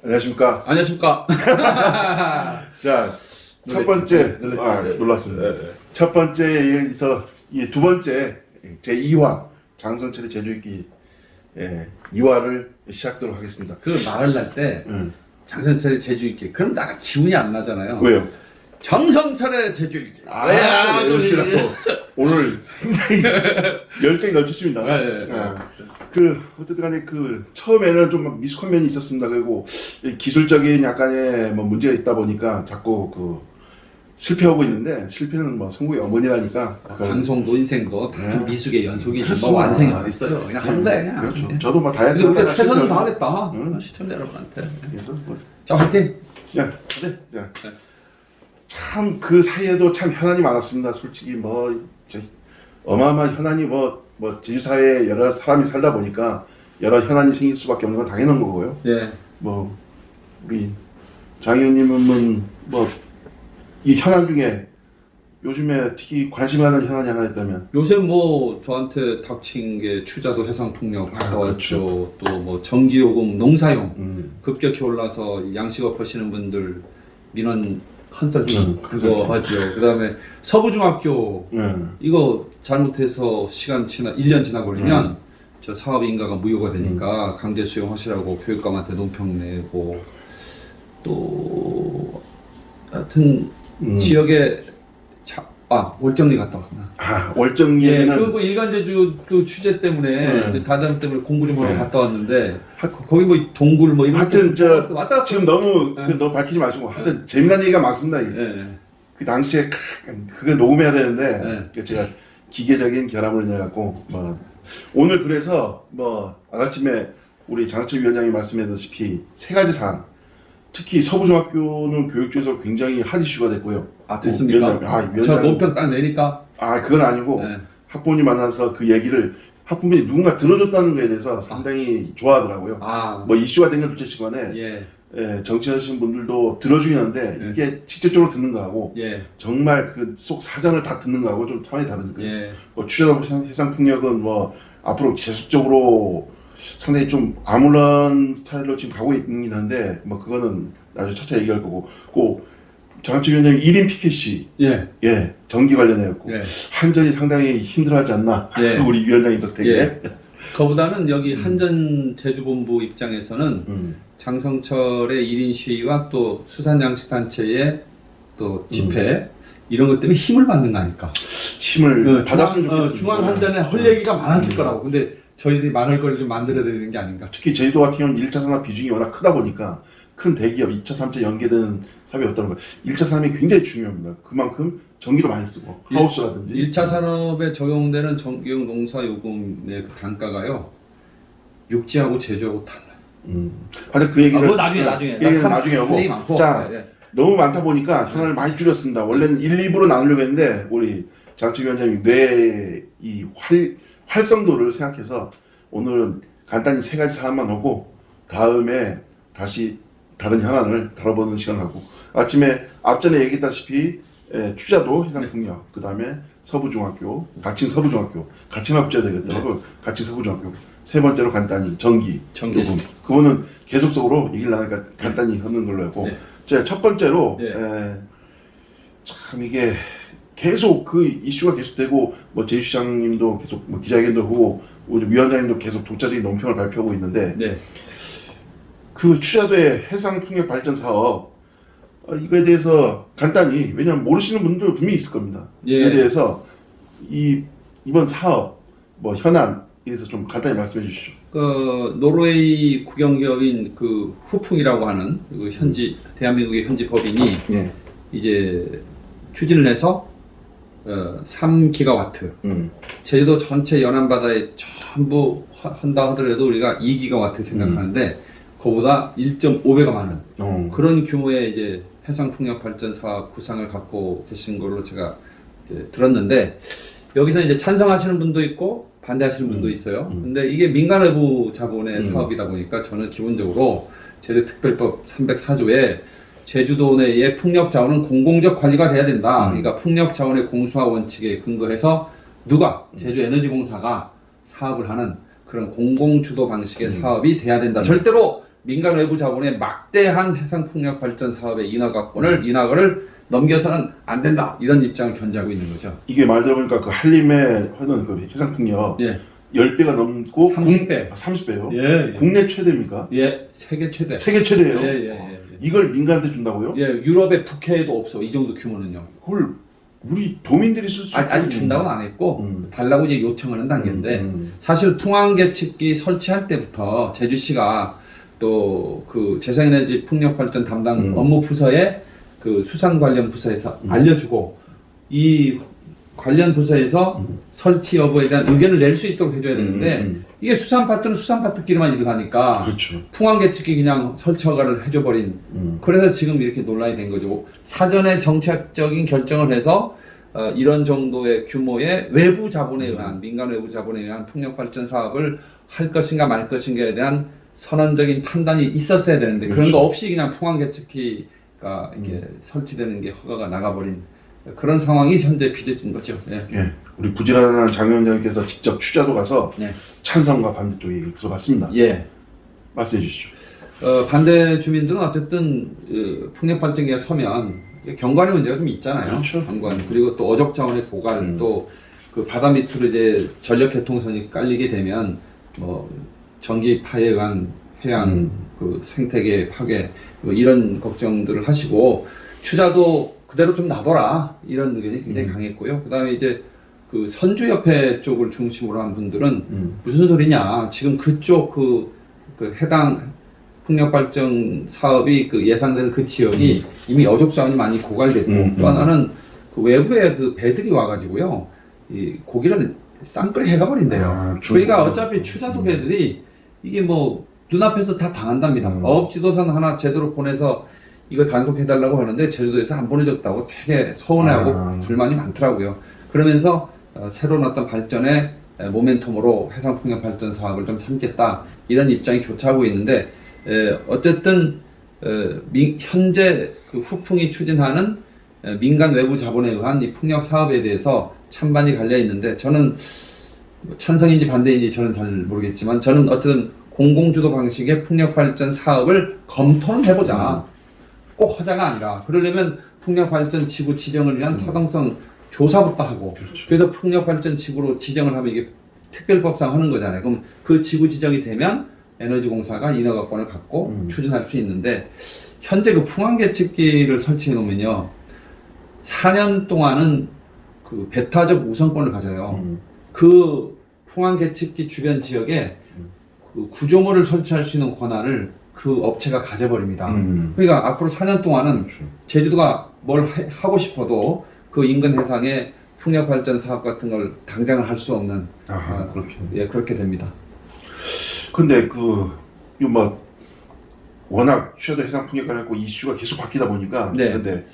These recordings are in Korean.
안녕하십니까. 안녕하십니까. 자, 첫 번째, 놀랐습니다. 네. 첫 번째에서 이 두 번째 제 2화 장성철의 제주읽기 2화를 시작하도록 하겠습니다. 그 말을 할 때 장성철의 제주읽기 그럼 나 기운이 안 나잖아요. 왜요? 장성철의 제주읽기. 역시나 오늘 굉장히 열정이 넘치십니다. 네. 그 어쨌든 간에 그 처음에는 좀 미숙한 면이 있었습니다. 그리고 기술적인 약간의 뭐 문제가 있다 보니까 자꾸 그 실패하고 있는데 실패는 뭐 성공의 어머니라니까. 방송도 인생도 다 미숙의 연속이지 그렇습니다. 뭐 완성이 어디 있어요. 그냥 하는 거야 그냥. 그렇죠. 네. 저도 뭐 다이어트 근데 우리가 최선을 다하겠다. 응. 시청자 여러분한테. 그래서 뭐 자 화이팅. 참 그 사이에도 참 현안이 많았습니다. 솔직히 뭐 어마어마한 현안이 뭐 제주 사회에 여러 사람이 살다 보니까 여러 현안이 생길 수밖에 없는 건 당연한 거고요. 예. 뭐 우리 장 의원님은 뭐 이 현안 중에 요즘에 특히 관심 가는 현안이 하나 있다면 요새 뭐 저한테 닥친 게 추자도 해상풍력 갔다 왔죠. 또 뭐 전기요금 농사용 급격히 올라서 양식업 하시는 분들 민원 컨설팅 그거 하죠. 그다음에 서부중학교 이거 잘못해서 시간 지나 1년 지나 버리면 저 사업 인가가 무효가 되니까 강제 수용하시라고 교육감한테 논평 내고 또 하여튼 지역에 월정리 갔다 왔구나. 월정리에는 그리고 일간제주 그 취재 때문에 다다음 때문에 공부 좀 하러 갔다 왔는데 거기 뭐 동굴 뭐 이런 하여튼 저 왔다 갔다 지금 너무 너무 밝히지 마시고 하여튼 재미난 얘기가 많습니다. 그 당시에 그게 녹음해야 되는데 제가 기계적인 결함을 내갖고 뭐 오늘 그래서 뭐 아침에 우리 장학철 위원장이 말씀하셨다시피 세 가지 사안 특히 서부중학교는 교육주에서 굉장히 핫 이슈가 됐고요. 됐습니까? 저 논평 딱 내니까? 그건 아니고 학부모님 만나서 그 얘기를 학부모님이 누군가 들어줬다는 거에 대해서 상당히 좋아하더라고요. 뭐 이슈가 된 건 둘째치간에 정치하시는 분들도 들어주긴 하는데 이게 직접적으로 듣는 거하고 정말 그 속 사정을 다 듣는 거하고 좀 차원이 다르니까 뭐 추자도 해상풍력은 뭐 앞으로 지속적으로 상당히 좀 아무런 스타일로 지금 가고 있긴 한데 뭐 그거는 나중에 차차 얘기할 거고 꼭 장학철 위원장이 1인 피켓이 전기 관련해갖고 한전이 상당히 힘들어하지 않나 우리 위원장이 덕택에 그보다는 여기 한전 제주본부 입장에서는 장성철의 1인 시위와 또 수산양식단체의 또 집회 이런 것 때문에 힘을 받는 거 아닐까? 힘을 받았으면 좋겠습니다. 중앙 한전에 할 얘기가 많았을 거라고. 근데 저희들이 많을 걸 좀 만들어야 되는 게 아닌가. 특히 제주도 같은 경우는 1차 산업 비중이 워낙 크다 보니까 큰 대기업 2차, 3차 연계되는 사업이 없다는 거예요. 1차 산업이 굉장히 중요합니다. 그만큼 전기도 많이 쓰고 하우스라든지 1차 산업에 적용되는 전기용 농사요금의 그 단가가요 육지하고 제주하고 달라요. 하여튼 그 얘기를 나중에 그 얘기는 나중에 하고 자 너무 많다 보니까 현안을 많이 줄였습니다. 원래는 1, 2부로 나누려고 했는데 우리 장학철 위원장이 뇌의 이 활성도를 생각해서 오늘은 간단히 세 가지 사안만 하고 다음에 다시 다른 현안을 다뤄보는 시간을 하고 아침에 앞전에 얘기했다시피 추자도 해상풍력 그 다음에 서부중학교 가칭 서부중학교 가칭을 붙여야 되겠더라고 가칭 서부중학교 세 번째로 간단히 전기 요금 그거는 계속적으로 얘기를 나누니까 간단히 하는 걸로 하고 첫 번째로 참 이게 계속 그 이슈가 계속되고 뭐 제주시장님도 계속 뭐 기자회견도 하고 우리 위원장님도 계속 독자적인 논평을 발표하고 있는데 그 추자도의 해상풍력 발전 사업 이거에 대해서 간단히 왜냐하면 모르시는 분들 분명히 있을 겁니다. 이에 대해서 이번 사업 뭐 현안에 대해서 좀 간단히 말씀해 주시죠. 그 노르웨이 국영기업인 그 후풍이라고 하는 그 현지 대한민국의 현지 법인이 이제 추진을 해서 3기가와트 제주도 전체 연안바다에 전부 한다 하더라도 우리가 2기가와트 생각하는데 그보다 1.5배가 많은 그런 규모의 이제 해상풍력 발전 사업 구상을 갖고 계신 걸로 제가 이제 들었는데 여기서 이제 찬성하시는 분도 있고 반대하시는 분도 있어요. 근데 이게 민간 외부 자본의 사업이다 보니까 저는 기본적으로 제주특별법 304조에 제주도 내의 풍력 자원은 공공적 관리가 돼야 된다. 그러니까 풍력 자원의 공수화 원칙에 근거해서 누가 제주에너지공사가 사업을 하는 그런 공공주도 방식의 사업이 돼야 된다. 절대로 민간 외부 자본의 막대한 해상풍력 발전 사업의 인허가를 넘겨서는 안 된다 이런 입장을 견지하고 있는 거죠. 이게 말 들어보니까 그 한림에 하는 그 해상풍력 예. 10배가 넘고 30배. 30배요? 예. 국내 최대입니까? 예, 세계 최대. 세계 최대예요? 예. 이걸 민간한테 준다고요? 예, 유럽의 북해에도 없어 이 정도 규모는요. 그걸 우리 도민들이 쓸 수 아직 준다고는 안 했고 달라고 이제 요청을 한 단계인데 사실 풍황계측기 설치할 때부터 제주시가 또 그 재생에너지 풍력발전 담당 업무 부서에 그 수산 관련 부서에서 알려주고 이 관련 부서에서 설치 여부에 대한 의견을 낼 수 있도록 해줘야 되는데 이게 수산 파트는 수산 파트끼리만 일을 하니까 그렇죠. 풍황계측기 그냥 설치 허가를 해줘버린 그래서 지금 이렇게 논란이 된 거죠. 사전에 정책적인 결정을 해서 이런 정도의 규모의 외부 자본에 의한 민간 외부 자본에 의한 풍력 발전 사업을 할 것인가 말 것인가에 대한 선언적인 판단이 있었어야 되는데 그런 거 없이 그냥 풍황계측기가 이렇게 설치되는 게 허가가 나가버린 그런 상황이 현재 빚어진 거죠. 예. 예, 우리 부지런한 장 위원장님께서 직접 취재도 가서 예. 찬성과 반대 쪽 얘기를 들어봤습니다. 예. 말씀해 주시죠. 반대 주민들은 어쨌든 풍력 발전기가 서면 경관의 문제가 좀 있잖아요. 그렇죠. 경관 그리고 또 어적 자원의 고갈 또 그 바다 밑으로 이제 전력 개통선이 깔리게 되면 뭐 전기 파에 의한 해양 그 생태계 파괴 뭐 이런 걱정들을 하시고 투자도 그대로 좀 놔둬라 이런 의견이 굉장히 강했고요. 그다음에 이제 그 선주협회 쪽을 중심으로 한 분들은 무슨 소리냐 지금 그쪽 그 해당 풍력발전 사업이 그 예상되는 그 지역이 이미 어족 자원이 많이 고갈됐고 또 하나는 그 외부에 그 배들이 와가지고요 이 고기를 쌍끌이 해가버린대요. 저희가 어차피 추자도 배들이 이게 뭐 눈앞에서 다 당한답니다. 어업지도선 하나 제대로 보내서 이거 단속해달라고 하는데 제주도에서 안 보내줬다고 되게 서운해하고 불만이 많더라고요. 그러면서 새로운 어떤 발전의 모멘텀으로 해상풍력 발전 사업을 좀 삼겠다 이런 입장이 교차하고 있는데 어쨌든 현재 그 후풍이 추진하는 민간 외부 자본에 의한 이 풍력 사업에 대해서 찬반이 갈려 있는데 저는 찬성인지 반대인지 저는 잘 모르겠지만 저는 어쨌든 공공주도 방식의 풍력 발전 사업을 검토는 해보자. 꼭 허자가 아니라 그러려면 풍력 발전 지구 지정을 위한 타당성 조사부터 하고 그렇죠. 그래서 풍력 발전 지구로 지정을 하면 이게 특별법상 하는 거잖아요. 그럼 그 지구 지정이 되면 에너지공사가 인허가권을 갖고 추진할 수 있는데 현재 그 풍황계측기를 설치해 놓으면요 4년 동안은 그 배타적 우선권을 가져요. 그 풍황계측기 주변 지역에 그 구조물을 설치할 수 있는 권한을 그 업체가 가져버립니다. 그러니까 앞으로 4년 동안은 그렇죠. 제주도가 뭘 하고 싶어도 그 인근 해상에 풍력 발전 사업 같은 걸 당장은 할 수 없는 그렇게 예 그렇게 됩니다. 근데 이거 뭐 워낙 취재도 해상 풍력과 했고 이슈가 계속 바뀌다 보니까 네. 근데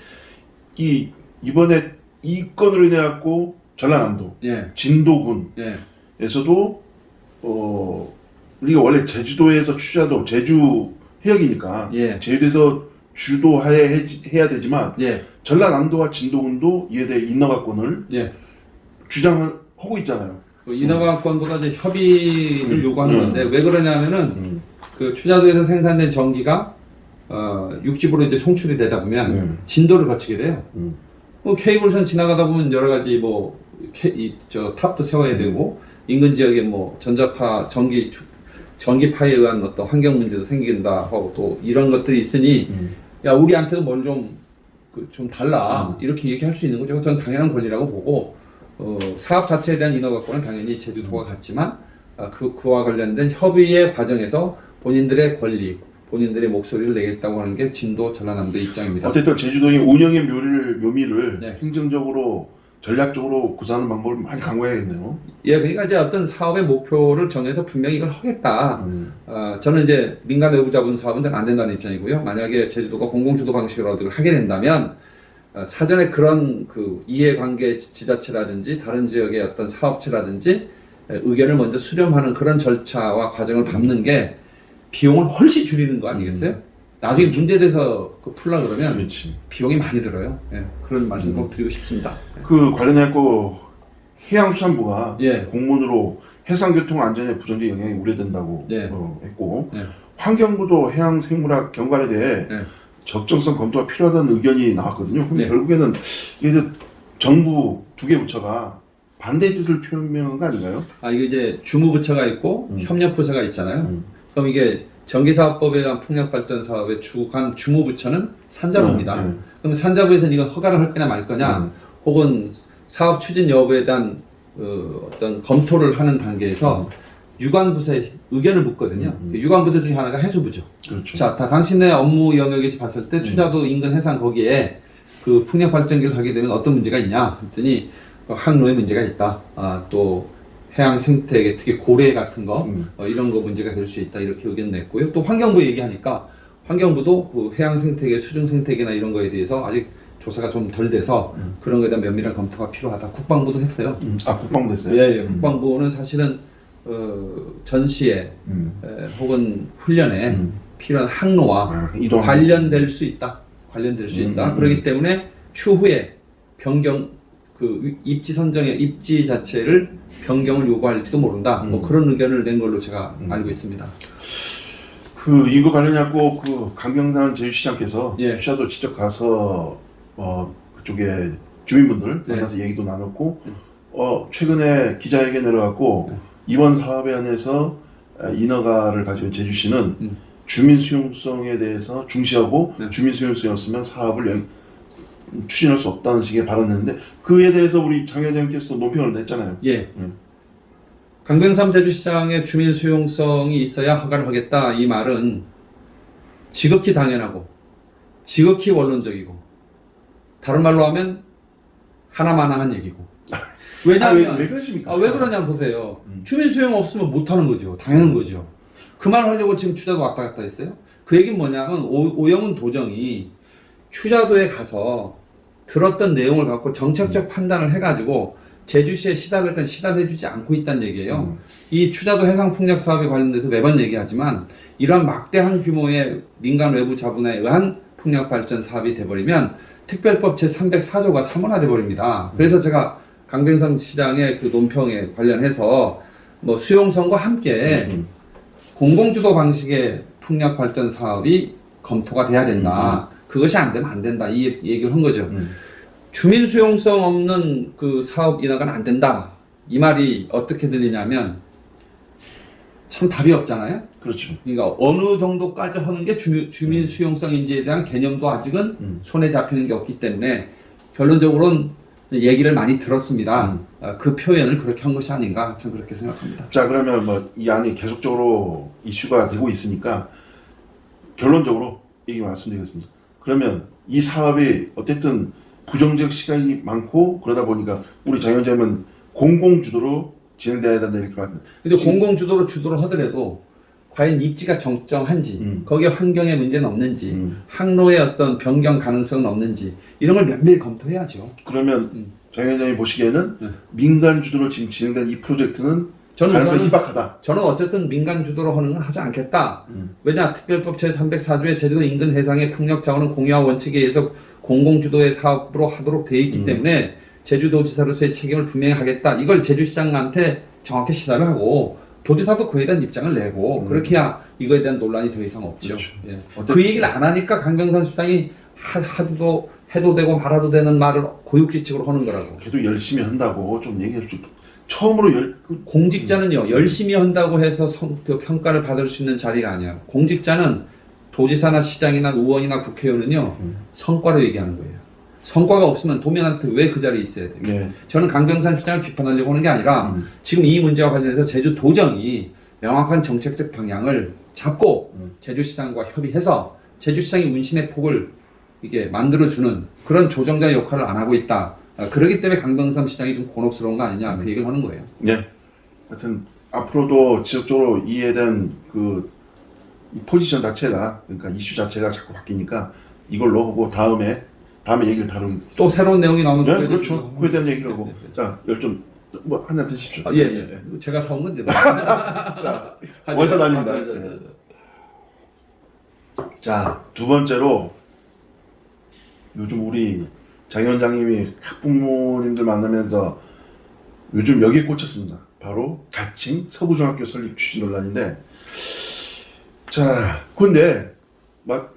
이번에 이 건으로 인해 갖고 전라남도 예. 진도군에서도 우리가 원래 제주도에서 취재도 제주 해역이니까 예. 제주도에서 주도하에 해야 되지만 예. 전라남도와 진도군도 이에 대해 인허가권을 예. 주장을 하고 있잖아요. 인허가권보다 이제 협의를 요구하는 건데 왜 그러냐면은 그 추자도에서 생산된 전기가 육지부로 이제 송출이 되다 보면 진도를 거치게 돼요. 뭐 케이블선 지나가다 보면 여러 가지 뭐 탑도 세워야 되고 인근 지역에 뭐 전자파 전기파에 의한 어떤 환경 문제도 생긴다 하고 또 이런 것들이 있으니 야 우리한테도 뭘 좀 달라 이렇게 얘기할 수 있는 거죠. 그건 당연한 권리라고 보고 사업 자체에 대한 인허가권은 당연히 제주도가 갖지만 그와 관련된 협의의 과정에서 본인들의 권리, 본인들의 목소리를 내겠다고 하는 게 진도 전라남도의 입장입니다. 어쨌든 제주도의 운영의 묘미를 네. 행정적으로 전략적으로 구사하는 방법을 많이 강구해야겠네요. 예, 그러니까 이제 어떤 사업의 목표를 정해서 분명히 이걸 하겠다. 저는 이제 민간 외부 자본 사업은 안 된다는 입장이고요. 만약에 제주도가 공공주도 방식으로 어떻게 하게 된다면 사전에 그런 그 이해관계 지자체라든지 다른 지역의 어떤 사업체라든지 의견을 먼저 수렴하는 그런 절차와 과정을 밟는 게 비용을 훨씬 줄이는 거 아니겠어요? 나중에 문제돼서 풀라 그러면 그렇지. 비용이 많이 들어요. 예, 그런 말씀 꼭 드리고 싶습니다. 그 관련해서 해양수산부가 예. 공문으로 해상교통 안전에 부정적 영향이 우려된다고 예. 했고 예. 환경부도 해양생물학 경관에 대해 네. 적정성 검토가 필요하다는 의견이 나왔거든요. 그럼 네. 결국에는 이제 정부 두 개 부처가 반대의 뜻을 표명한 거 아닌가요? 이게 이제 주무부처가 있고 협력부처가 있잖아요. 그럼 이게 전기사업법에 의한 풍력발전 사업의 주관 주무부처는 산자부입니다. 그럼 산자부에서는 이건 허가를 할 거냐 말 거냐, 혹은 사업 추진 여부에 대한 어떤 검토를 하는 단계에서 유관부서의 의견을 묻거든요. 유관부서 중에 하나가 해수부죠. 그렇죠. 자, 다 당신의 업무 영역에서 봤을 때 추자도 인근 해상 거기에 그 풍력발전기를 하게 되면 어떤 문제가 있냐 했더니 항로에 문제가 있다. 또 해양 생태계, 특히 고래 같은 거 이런 거 문제가 될 수 있다, 이렇게 의견 냈고요. 또 환경부 얘기하니까 환경부도 그 해양 생태계, 수중 생태계나 이런 거에 대해서 아직 조사가 좀 덜 돼서 그런 거에 대한 면밀한 검토가 필요하다. 국방부도 했어요. 국방부 했어요? 예. 국방부는 사실은 전시에 혹은 훈련에 필요한 항로와 관련될 수 있다. 그렇기 때문에 추후에 변경, 그 입지 선정의 입지 자체를 변경을 요구할지도 모른다. 뭐 그런 의견을 낸 걸로 제가 알고 있습니다. 이거 관련해갖고 강병산 제주시장께서 예. 취자도 직접 가서 그쪽에 주민분들 만나서 얘기도 나눴고 최근에 기자회견을 갖고 이번 사업에 한해서 인허가를 가지고 제주시는 주민 수용성에 대해서 중시하고 주민 수용성이 없으면 사업을 추진할 수 없다는 식의 발언을 했는데, 그에 대해서 우리 장 회장님께서도 논평을 냈잖아요. 예. 강병삼 제주시장의 주민 수용성이 있어야 허가를 하겠다, 이 말은 지극히 당연하고 지극히 원론적이고, 다른 말로 하면 하나마나한 얘기고. 왜냐하면 왜 그러십니까? 왜 그러냐 보세요. 주민 수용 없으면 못하는 거죠. 당연한 거죠. 그 말 하려고 지금 추자도 왔다 갔다 했어요. 그 얘기는 뭐냐면 오영훈 도정이 추자도에 가서 들었던 내용을 갖고 정책적 판단을 해가지고 제주시에 시달을 건 시달해주지 않고 있다는 얘기예요. 이 추자도 해상풍력 사업에 관련돼서 매번 얘기하지만, 이러한 막대한 규모의 민간 외부 자본에 의한 풍력 발전 사업이 돼버리면 특별법 제304조가 사문화돼 버립니다. 그래서 제가 강병삼 시장의 그 논평에 관련해서 뭐 수용성과 함께 공공주도 방식의 풍력 발전 사업이 검토가 돼야 된다. 그것이 안 되면 안 된다, 이 얘기를 한 거죠. 주민 수용성 없는 그 사업 인허가는 안 된다, 이 말이 어떻게 들리냐면 참 답이 없잖아요. 그렇죠. 그러니까 어느 정도까지 하는 게 주민 수용성인지에 대한 개념도 아직은 손에 잡히는 게 없기 때문에 결론적으로는 얘기를 많이 들었습니다. 그 표현을 그렇게 한 것이 아닌가, 저는 그렇게 생각합니다. 자, 그러면 이 안이 계속적으로 이슈가 되고 있으니까 결론적으로 얘기 말씀드리겠습니다. 그러면 이 사업이 어쨌든 부정적 시각이 많고 그러다 보니까 우리 장 위원장님은 공공주도로 진행돼야 된다, 이렇게 말씀드립니다. 근데 공공주도를 하더라도 과연 입지가 정정한지, 거기에 환경에 문제는 없는지, 항로의 어떤 변경 가능성은 없는지, 이런 걸 면밀히 검토해야죠. 그러면 장 위원장님 보시기에는 민간 주도로 지금 진행된 이 프로젝트는 가능성이 희박하다. 저는 어쨌든 민간 주도로 하는 건 하지 않겠다. 왜냐, 특별법 제304조에 제주도 인근 해상의 풍력 자원은 공유화 원칙에 의해서 공공주도의 사업으로 하도록 되어 있기 때문에 제주도지사로서의 책임을 분명히 하겠다. 이걸 제주시장한테 정확히 시사를 하고 도지사도 그에 대한 입장을 내고 그렇게 해야 이거에 대한 논란이 더 이상 없죠. 그렇죠. 예. 그 얘기를 안 하니까 강병산 시장이 해도 되고 말아도 되는 말을 고육지책으로 하는 거라고. 걔도 열심히 한다고 좀 얘기해 주. 처음으로 공직자는요, 열심히 한다고 해서 그 평가를 받을 수 있는 자리가 아니에요. 공직자는 도지사나 시장이나 의원이나 국회의원은요, 성과로 얘기하는 거예요. 성과가 없으면 도민한테 왜 그 자리에 있어야 돼요? 네. 저는 강병산 시장을 비판하려고 하는 게 아니라 지금 이 문제와 관련해서 제주도정이 명확한 정책적 방향을 잡고 제주시장과 협의해서 제주시장의 운신의 폭을 이게 만들어주는 그런 조정자 역할을 안 하고 있다. 그렇기 때문에 강병삼 시장이 좀 곤혹스러운 거 아니냐, 그 얘기를 하는 거예요. 네. 하여튼 앞으로도 지속적으로 이에 대한 그 포지션 자체가, 그러니까 이슈 자체가 자꾸 바뀌니까 이걸로 하고 다음에 얘기를 다루겠습니다. 또 새로운 내용이 나오는 거예요? 네, 그렇죠. 그에 대한 얘기를 하고. 자, 한잔 드십시오. 예. 제가 사온 건데. 자, 원샷 아닙니다. 자, 두 번째로 요즘 우리 장 위원장님이 학부모님들 만나면서 요즘 여기에 꽂혔습니다. 바로 가칭 서부중학교 설립 추진 논란인데, 자, 근데 막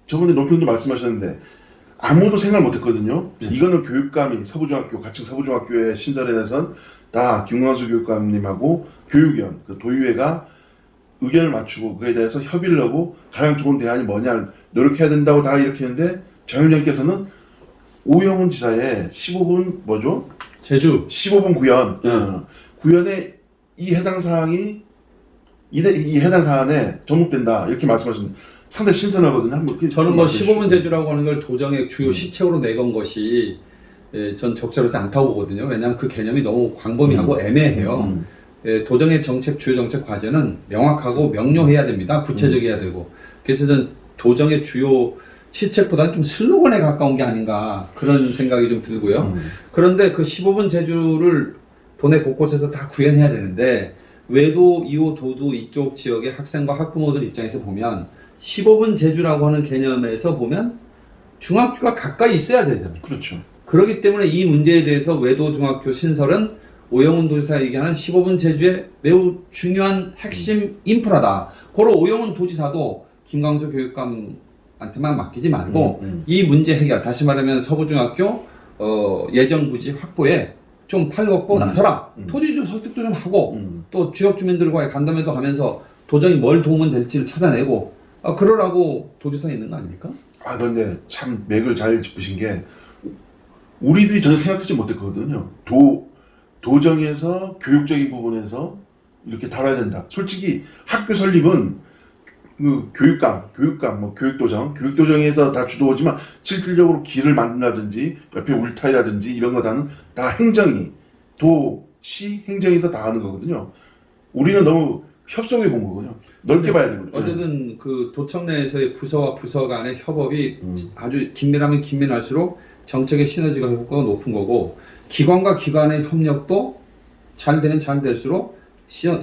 저번에 논평도 말씀하셨는데 아무도 생각 못했거든요. 이거는 교육감이 서부중학교 가칭 서부중학교의 신설에 대해서는 다 김광수 교육감님하고 교육위원 그 도의회가 의견을 맞추고 그에 대해서 협의를 하고 가장 좋은 대안이 뭐냐 노력해야 된다고 다 이렇게 했는데 장 위원장께서는 오영훈 지사의 15분 뭐죠? 제주 15분 구현 구현에 이 해당 사항이 이 해당 사안에 접목된다 이렇게 말씀하셨는데 상당히 신선하거든요. 한번 저는 뭐 15분 제주라고 하는 걸 도정의 주요 시책으로 내건 것이 전 적절하지 않다고 보거든요. 왜냐하면 그 개념이 너무 광범위하고 애매해요. 도정의 정책, 주요 정책 과제는 명확하고 명료해야 됩니다. 구체적이어야 되고. 그래서 전 도정의 주요 시책보다는 좀 슬로건에 가까운 게 아닌가 그런 생각이 좀 들고요. 그런데 그 15분 제주를 도내 곳곳에서 다 구현해야 되는데 외도, 2호, 도도 이쪽 지역의 학생과 학부모들 입장에서 보면 15분 제주라고 하는 개념에서 보면 중학교가 가까이 있어야 되잖아요. 그렇죠. 그렇기 때문에 이 문제에 대해서 외도 중학교 신설은 오영훈 도지사 얘기하는 15분 제주의 매우 중요한 핵심 인프라다. 고로 오영훈 도지사도 김광수 교육감한테만 맡기지 말고 이 문제 해결, 다시 말하면 서부중학교 예정부지 확보에 좀 팔걷고 나서라. 토지 좀 설득도 좀 하고 또 지역 주민들과의 간담회도 하면서 도정이 뭘 도움은 될지를 찾아내고 그러라고 도지사에 있는 거 아닙니까? 아 그런데 참 맥을 잘 짚으신 게 우리들이 전혀 생각하지 못했거든요. 도정에서 교육적인 부분에서 이렇게 다뤄야 된다. 솔직히 학교 설립은 그 교육감, 뭐 교육도정에서 다 주도하지만 실질적으로 길을 만든다든지 옆에 울타리라든지 이런 거 다 행정이 도시 행정에서 다 하는 거거든요. 우리는 너무 협소하게 본 거거든요. 넓게 봐야 되거든요. 어쨌든 그 도청 내에서의 부서와 부서 간의 협업이 아주 긴밀하면 긴밀할수록 정책의 시너지가 효과가 높은 거고 기관과 기관의 협력도 잘 되면 잘 될수록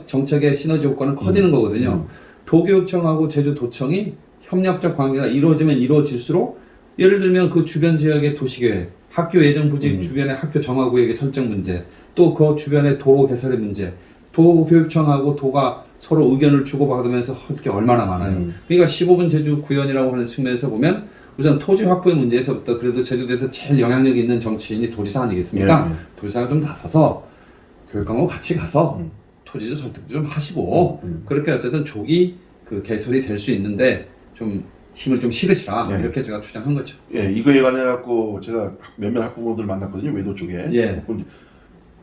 정책의 시너지 효과는 커지는 거거든요. 도교육청하고 제주도청이 협력적 관계가 이루어지면 이루어질수록 예를 들면 그 주변 지역의 도시계획, 학교 예정 부지 주변의 학교 정화구역의 설정 문제, 또 그 주변의 도로 개설의 문제, 도교육청하고 도가 서로 의견을 주고받으면서 할 게 얼마나 많아요. 그러니까 15분 제주 구현이라고 하는 측면에서 보면 우선 토지 확보의 문제에서부터 그래도 제주도에서 제일 영향력 있는 정치인이 도지사 아니겠습니까? 도지사가 좀 나서서 교육감하고 같이 가서 토지도 설득도 좀 하시고 그렇게 어쨌든 조기 그 개설이 될 수 있는데 좀 힘을 좀 실으시라 이렇게 제가 주장한 거죠. 예, 이거에 관해 갖고 제가 몇몇 학부모들 만났거든요. 외도 쪽에.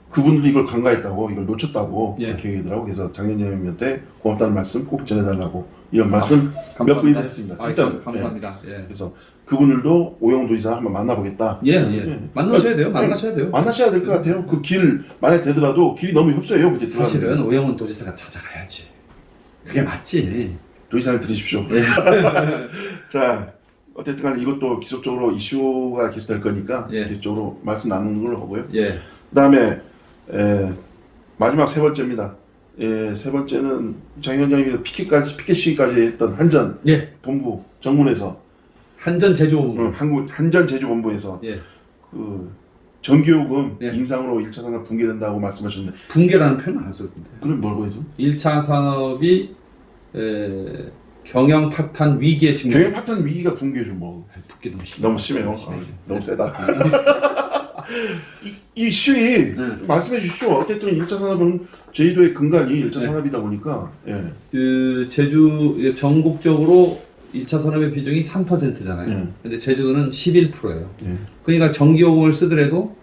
그분들이 이걸 간과했다고, 이걸 놓쳤다고 그렇게 얘기하더라고. 그래서 장현님한테 고맙다는 말씀 꼭 전해달라고 이런 말씀 몇 분이서 했습니다. 진짜 감사합니다. 그래서 그분들도 오영훈 도지사 한번 만나보겠다. 만나셔야 돼요. 만나셔야 돼요. 만나셔야 될 것 같아요. 그 길 만약 되더라도 길이 너무 협소해요. 그때 사실은 오영훈 도지사가 찾아가야지. 그게 맞지. 도지사님 들으십시오. 자, 어쨌든 간에 이것도 기속적으로 이슈가 계속될 거니까 계속적으로 말씀 나누는 걸로 하고요. 그 다음에 마지막 세 번째입니다. 세 번째는 장 위원장님이 피켓 시위까지 했던 한전 본부 정문에서 한전 제주본부 한전 제주본부에서 그 전기요금 인상으로 1차 산업 붕괴된다고 말씀하셨는데 붕괴라는 표현 안 썼는데 그럼 뭐라고 해죠? 1차 산업이 경영 파탄 위기에 직면. 경영 파탄 위기가 붕괴죠 뭐. 붕괴 너무 심해요. 너무 세다. 이 시위 말씀해 주시죠. 어쨌든 1차 산업은 제주도의 근간이 1차 산업이다 보니까 그 제주 전국적으로 1차 산업의 비중이 3%잖아요. 근데 제주도는 11%예요. 그러니까 전기요금을 쓰더라도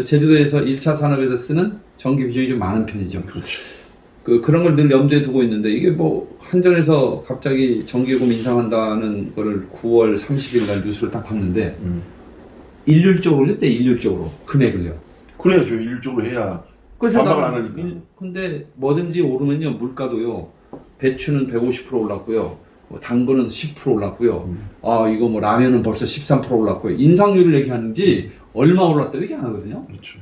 제주도에서 1차 산업에서 쓰는 전기 비중이 좀 많은 편이죠. 그렇죠. 그런 걸 늘 염두에 두고 있는데 이게 뭐 한전에서 갑자기 전기요금 인상한다는 거를 9월 30일 날 뉴스를 딱 봤는데 일률적으로 했대. 일률적으로 금액을요. 그래야죠. 일률적으로 해야 반박을 안 하니까. 근데 뭐든지 오르면요 물가도요 배추는 150% 올랐고요. 뭐 당근은 10% 올랐고요. 아 이거 뭐 라면은 벌써 13% 올랐고요. 인상률을 얘기하는지 얼마 올랐다 얘기 안 하거든요. 그렇죠.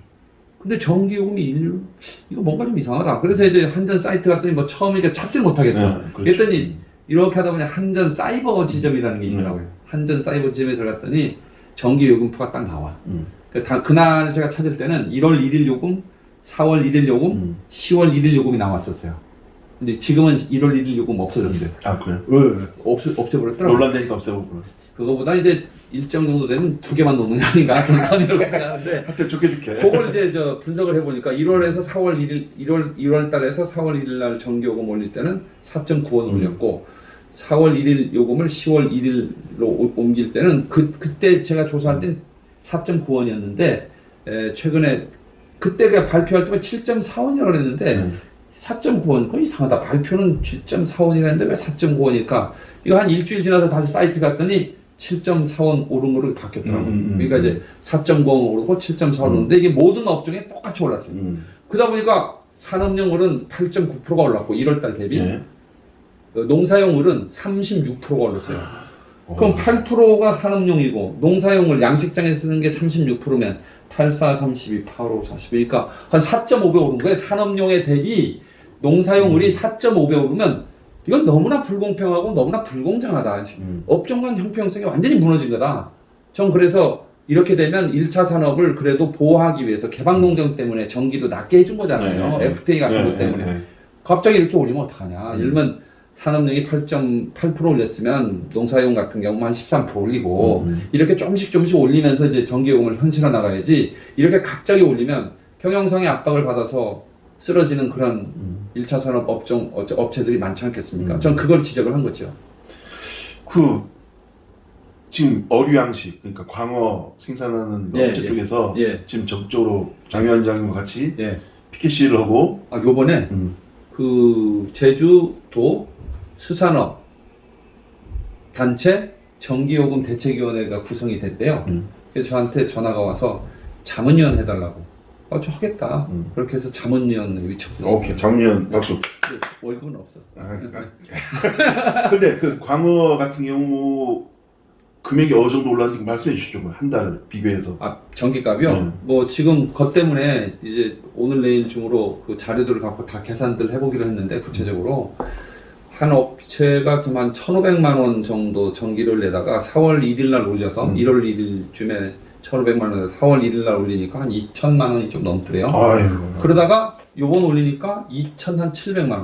근데 전기요금이 일률 이거 뭔가 좀 이상하다. 그래서 이제 한전 사이트 갔더니 뭐 처음에 이게 찾질 못하겠어. 그랬더니 이렇게 하다 보니 한전 사이버 지점이라는 게 있더라고요. 한전 사이버 지점에 들어갔더니 전기요금표가 딱 나와. 그날 제가 찾을 때는 1월 1일 요금, 4월 1일 요금, 10월 1일 요금이 나왔었어요. 근데 지금은 1월 1일 요금 없어졌어요. 아 그래요? 네. 없애버렸더라고요. 논란되니까 없애버렸구나. 그거보다 이제 일정 정도 되면 2개만 놓는 게 아닌가 저는 이렇게 생각하는데 하여튼 좋게 좋게. 그걸 이제 저 분석을 해보니까 1월에서 4월 1일 1월 달에서 4월 1일 날 전기요금 올릴 때는 4.9원 올렸고 4월 1일 요금을 10월 1일로 옮길 때는 그때 제가 조사할 때 4.9원이었는데 최근에 그때가 발표할 때만 7.4원이라고 그랬는데 4.9원 그거 이상하다. 발표는 7.4원이라는데 왜 4.9원일까? 이거 한 일주일 지나서 다시 사이트 갔더니 7.4원 오른 거로 바뀌었더라고요. 그러니까 이제 4.9원 오르고 7.4원 오르는데 이게 모든 업종에 똑같이 올랐어요. 그러다 보니까 산업용물은 8.9%가 올랐고 1월달 대비 농사용물은 36%가 올랐어요. 그럼 8%가 산업용이고 농사용물 양식장에 쓰는 게 36%면 8, 4, 32, 8, 5, 40 그러니까 한 4.5배 오른 거예요. 산업용에 대비 농사용물이 4.5배 오르면 이건 너무나 불공평하고 너무나 불공정하다. 업종 간 형평성이 완전히 무너진 거다. 전 그래서 이렇게 되면 1차 산업을 그래도 보호하기 위해서 개방농장 때문에 전기도 낮게 해준 거잖아요. FTA 같은 것 때문에. 갑자기 이렇게 올리면 어떡하냐. 예를 들면 산업용이 8.8% 올렸으면 농사용 같은 경우는 한 13% 올리고 이렇게 조금씩 올리면서 이제 전기요금을 현실화 나가야지 이렇게 갑자기 올리면 경영상의 압박을 받아서 쓰러지는 그런 1차 산업 업체들이 많지 않겠습니까? 전 그걸 지적을 한 거죠. 지금 어류양식, 그러니까 광어 생산하는 업체 쪽에서 지금 적극적으로 장 위원장님과 같이 피켓 시위를 하고 요번에 그 제주도 수산업 단체 전기요금 대책위원회가 구성이 됐대요. 그래서 저한테 전화가 와서 자문위원 해달라고. 저 하겠다. 그렇게 해서 자문위원 위촉했어요. 오케이, 자문위원 박수. 월급은 없어. 근데 그 광어 같은 경우 금액이 어느 정도 올랐는지 말씀해 주시죠. 한 달 비교해서. 전기값이요? 뭐 지금 그것 때문에 이제 오늘 내일 중으로 그 자료들을 갖고 다 계산들 해보기로 했는데 구체적으로 한 업체가 좀 한 1,500만 원 정도 전기를 내다가 4월 1일 날 올려서 1월 1일쯤에 1,500만 원에서 4월 1일 날 올리니까 한 2천만 원이 좀 넘더래요. 아이고. 그러다가 요번 올리니까 2,700만 원.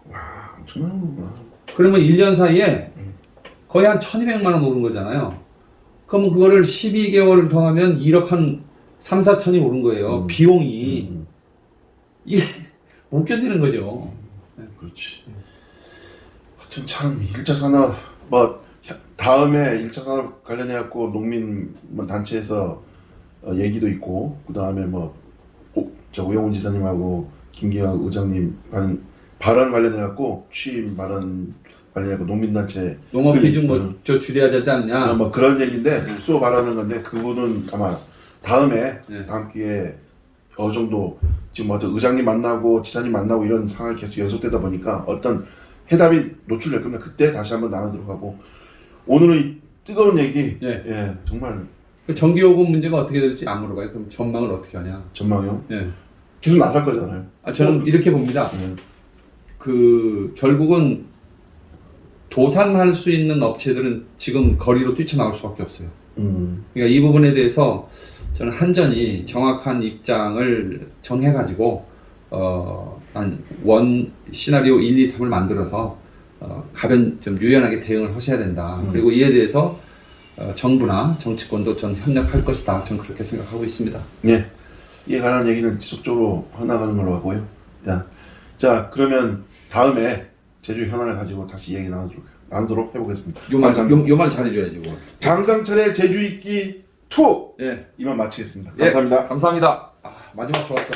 와, 엄청난 거구나. 그러면 1년 사이에 거의 한 1,200만 원 오른 거잖아요. 그러면 그거를 12개월을 더하면 1억 한 3, 4천이 오른 거예요. 비용이. 이게 못 견디는 거죠. 그렇지. 하여튼 참 1차 산업 다음에 1차 산업 관련해 갖고 농민 단체에서 얘기도 있고 그다음에 오영훈 지사님하고 김기현 의장님 발언 관련해 갖고 취임 발언 관련해 갖고 농민 단체 농업 기준 저 줄여야 되지 않냐. 그런 얘기인데 축소 발언하는 건데 그분은 아마 다음 기회에 어느 정도 지금 의장님 만나고 지사님 만나고 이런 상황이 계속 연속되다 보니까 어떤 해답이 노출될 겁니다. 그때 다시 한번 나누도록 하고 오늘은 이 뜨거운 얘기 정말 전기요금 문제가 어떻게 될지 안 물어봐요. 그럼 전망을 어떻게 하냐? 전망이요? 계속 나설 거잖아요. 저는 이렇게 봅니다. 결국은 도산할 수 있는 업체들은 지금 거리로 뛰쳐나올 수밖에 없어요. 그러니까 이 부분에 대해서 저는 한전이 정확한 입장을 정해가지고 한 시나리오 1, 2, 3을 만들어서 좀 유연하게 대응을 하셔야 된다. 그리고 이에 대해서 정부나 정치권도 전 협력할 것이다. 전 그렇게 생각하고 있습니다. 네, 이에 관한 얘기는 지속적으로 해나가는 걸로 하고요. 자, 그러면 다음에 제주 현안을 가지고 다시 얘기 나누도록 해보겠습니다. 요 말 잘해줘야지. 뭐. 장상철의 제주 있기 2 이만 마치겠습니다. 감사합니다. 감사합니다. 마지막 좋았어.